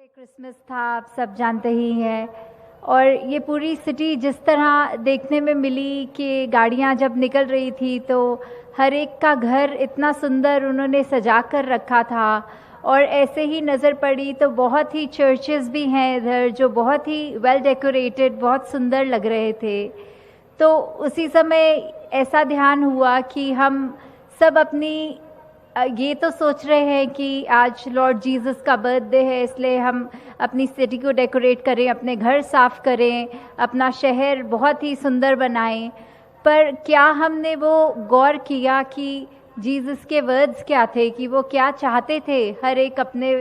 जैसे क्रिसमस था, आप सब जानते ही हैं। और ये पूरी सिटी जिस तरह देखने में मिली कि गाड़ियां जब निकल रही थी तो हर एक का घर इतना सुंदर उन्होंने सजा कर रखा था। और ऐसे ही नज़र पड़ी तो बहुत ही चर्चेस भी हैं इधर जो बहुत ही वेल डेकोरेटेड, बहुत सुंदर लग रहे थे। तो उसी समय ऐसा ध्यान हुआ कि हम सब अपनी ये तो सोच रहे हैं कि आज लॉर्ड जीसस का बर्थडे है, इसलिए हम अपनी सिटी को डेकोरेट करें, अपने घर साफ करें, अपना शहर बहुत ही सुंदर बनाएं। पर क्या हमने वो गौर किया कि जीसस के वर्ड्स क्या थे, कि वो क्या चाहते थे? हर एक अपने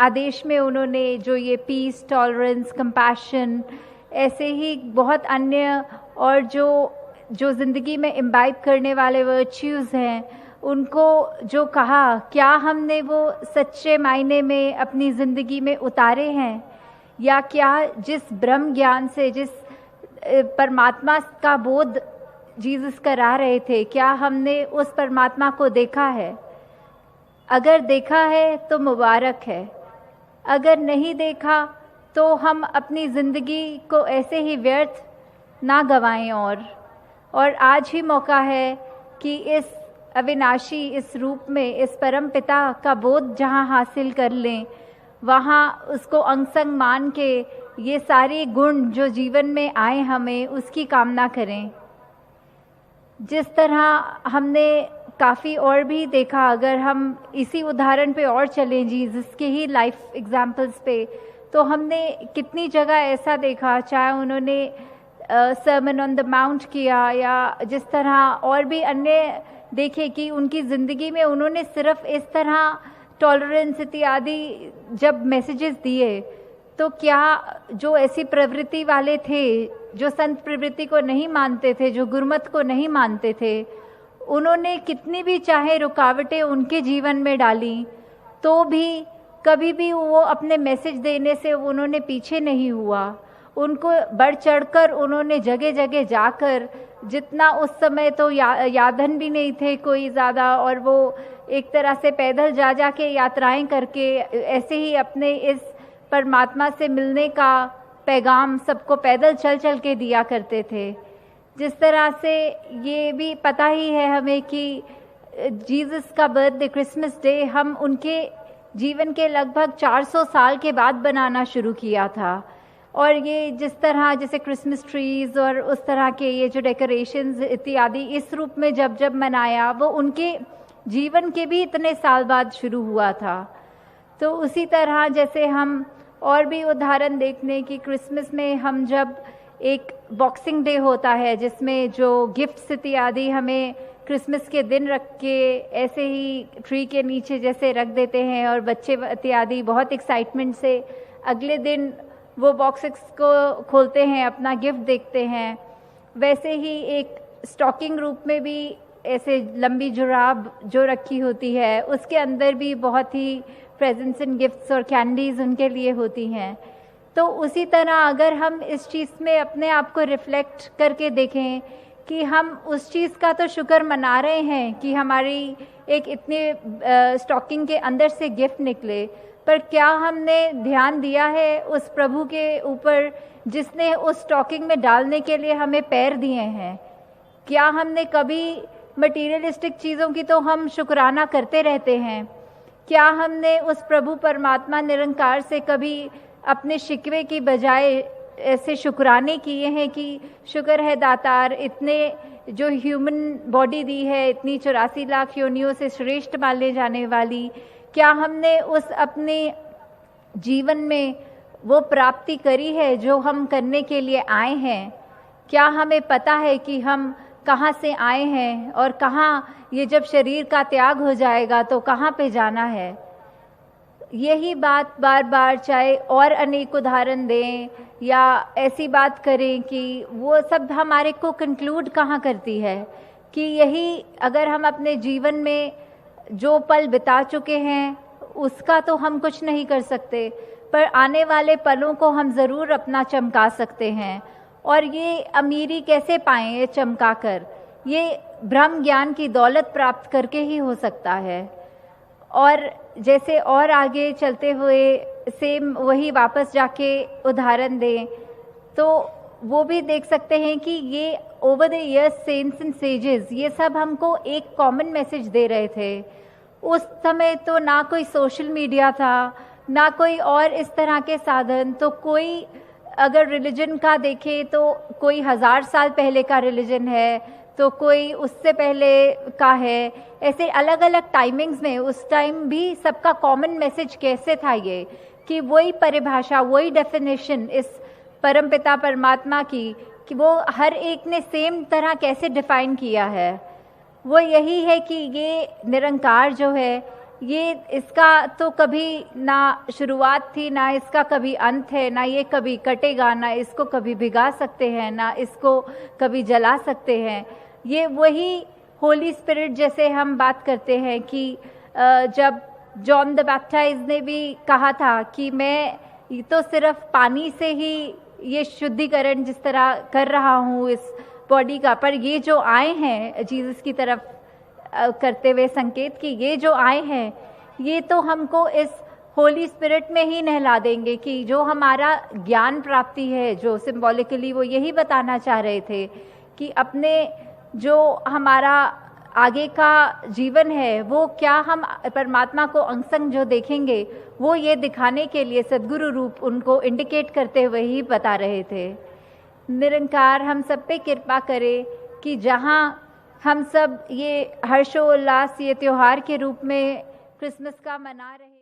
आदेश में उन्होंने जो ये पीस, टॉलरेंस, कंपैशन, ऐसे ही बहुत अन्य और जो ज़िंदगी में इम्बाइब करने वाले वर्च्यूज़ हैं, उनको जो कहा, क्या हमने वो सच्चे मायने में अपनी ज़िंदगी में उतारे हैं? या क्या जिस ब्रह्म ज्ञान से, जिस परमात्मा का बोध जीसस करा रहे थे, क्या हमने उस परमात्मा को देखा है? अगर देखा है तो मुबारक है, अगर नहीं देखा तो हम अपनी ज़िंदगी को ऐसे ही व्यर्थ ना गंवाएं। और आज ही मौका है कि इस अविनाशी, इस रूप में, इस परम पिता का बोध जहाँ हासिल कर लें, वहाँ उसको अंग संग मान के ये सारे गुण जो जीवन में आए हमें, उसकी कामना करें। जिस तरह हमने काफ़ी और भी देखा, अगर हम इसी उदाहरण पे और चलें जीसस के ही लाइफ एग्जाम्पल्स पे, तो हमने कितनी जगह ऐसा देखा, चाहे उन्होंने सर्मन ऑन द माउंट किया या जिस तरह और भी अन्य देखे कि उनकी ज़िंदगी में उन्होंने सिर्फ इस तरह टॉलरेंस इत्यादि जब मैसेजेस दिए, तो क्या जो ऐसी प्रवृत्ति वाले थे, जो संत प्रवृत्ति को नहीं मानते थे, जो गुरमत को नहीं मानते थे, उन्होंने कितनी भी चाहे रुकावटें उनके जीवन में डाली, तो भी कभी भी वो अपने मैसेज देने से उन्होंने पीछे नहीं हुआ। उनको बढ़ चढ़कर उन्होंने जगह जगह जाकर, जितना उस समय तो यादन भी नहीं थे कोई ज़्यादा, और वो एक तरह से पैदल जा के यात्राएं करके ऐसे ही अपने इस परमात्मा से मिलने का पैगाम सबको पैदल चल चल के दिया करते थे। जिस तरह से ये भी पता ही है हमें कि जीसस का बर्थडे, क्रिसमस डे, हम उनके जीवन के लगभग 400 साल के बाद बनाना शुरू किया था। और ये जिस तरह जैसे क्रिसमस ट्रीज़ और उस तरह के ये जो डेकोरेशंस इत्यादि इस रूप में जब जब मनाया, वो उनके जीवन के भी इतने साल बाद शुरू हुआ था। तो उसी तरह जैसे हम और भी उदाहरण देखने की, क्रिसमस में हम जब एक बॉक्सिंग डे होता है जिसमें जो गिफ्ट्स इत्यादि हमें क्रिसमस के दिन रख के ऐसे ही ट्री के नीचे जैसे रख देते हैं, और बच्चे इत्यादि बहुत एक्साइटमेंट से अगले दिन वो बॉक्सेस को खोलते हैं, अपना गिफ्ट देखते हैं। वैसे ही एक स्टॉकिंग रूप में भी ऐसे लंबी जुराब जो रखी होती है, उसके अंदर भी बहुत ही प्रेजेंट्स एंड गिफ्ट्स और कैंडीज़ उनके लिए होती हैं। तो उसी तरह अगर हम इस चीज़ में अपने आप को रिफ्लेक्ट करके देखें कि हम उस चीज़ का तो शुक्र मना रहे हैं कि हमारी एक इतने स्टॉकिंग के अंदर से गिफ्ट निकले, पर क्या हमने ध्यान दिया है उस प्रभु के ऊपर जिसने उस स्टॉकिंग में डालने के लिए हमें पैर दिए हैं? क्या हमने कभी मटीरियलिस्टिक चीज़ों की तो हम शुक्राना करते रहते हैं, क्या हमने उस प्रभु परमात्मा निरंकार से कभी अपने शिकवे की बजाय ऐसे शुक्राने किए हैं कि शुक्र है दातार, इतने जो ह्यूमन बॉडी दी है, इतनी 84 लाख योनियों से श्रेष्ठ माने जाने वाली, क्या हमने उस अपने जीवन में वो प्राप्ति करी है जो हम करने के लिए आए हैं? क्या हमें पता है कि हम कहाँ से आए हैं और कहाँ, ये जब शरीर का त्याग हो जाएगा तो कहाँ पे जाना है? यही बात बार बार, चाहे और अनेक उदाहरण दें या ऐसी बात करें, कि वो सब हमारे को कंक्लूड कहाँ करती है कि यही, अगर हम अपने जीवन में जो पल बिता चुके हैं उसका तो हम कुछ नहीं कर सकते, पर आने वाले पलों को हम ज़रूर अपना चमका सकते हैं। और ये अमीरी कैसे पाएं? ये चमका कर, ये ब्रह्म ज्ञान की दौलत प्राप्त करके ही हो सकता है। और जैसे और आगे चलते हुए सेम वही वापस जाके उदाहरण दें, तो वो भी देख सकते हैं कि ये over the years saints and sages ये सब हमको एक कॉमन मैसेज दे रहे थे। उस समय तो ना कोई सोशल मीडिया था, ना कोई और इस तरह के साधन, तो कोई अगर रिलीजन का देखें तो कोई 1000 साल पहले का रिलीजन है, तो कोई उससे पहले का है। ऐसे अलग अलग टाइमिंग्स में उस टाइम भी सबका कॉमन मैसेज कैसे था, ये कि वही परिभाषा, वही डेफिनेशन इस परमपिता परमात्मा की, कि वो हर एक ने सेम तरह कैसे डिफाइन किया है। वो यही है कि ये निरंकार जो है, ये इसका तो कभी ना शुरुआत थी, ना इसका कभी अंत है, ना ये कभी कटेगा, ना इसको कभी भिगा सकते हैं, ना इसको कभी जला सकते हैं। ये वही होली स्पिरिट, जैसे हम बात करते हैं कि जब जॉन द बैप्टाइज ने भी कहा था कि मैं तो सिर्फ पानी से ही ये शुद्धिकरण जिस तरह कर रहा हूँ इस बॉडी का, पर ये जो आए हैं जीसस की तरफ करते हुए संकेत कि ये जो आए हैं ये तो हमको इस होली स्पिरिट में ही नहला देंगे, कि जो हमारा ज्ञान प्राप्ति है, जो सिंबॉलिकली वो यही बताना चाह रहे थे कि अपने जो हमारा आगे का जीवन है वो क्या हम परमात्मा को अंग संग जो देखेंगे, वो ये दिखाने के लिए सद्गुरु रूप उनको इंडिकेट करते हुए ही बता रहे थे। निरंकार हम सब पे कृपा करे कि जहाँ हम सब ये हर्षोल्लास ये त्योहार के रूप में क्रिसमस का मना रहे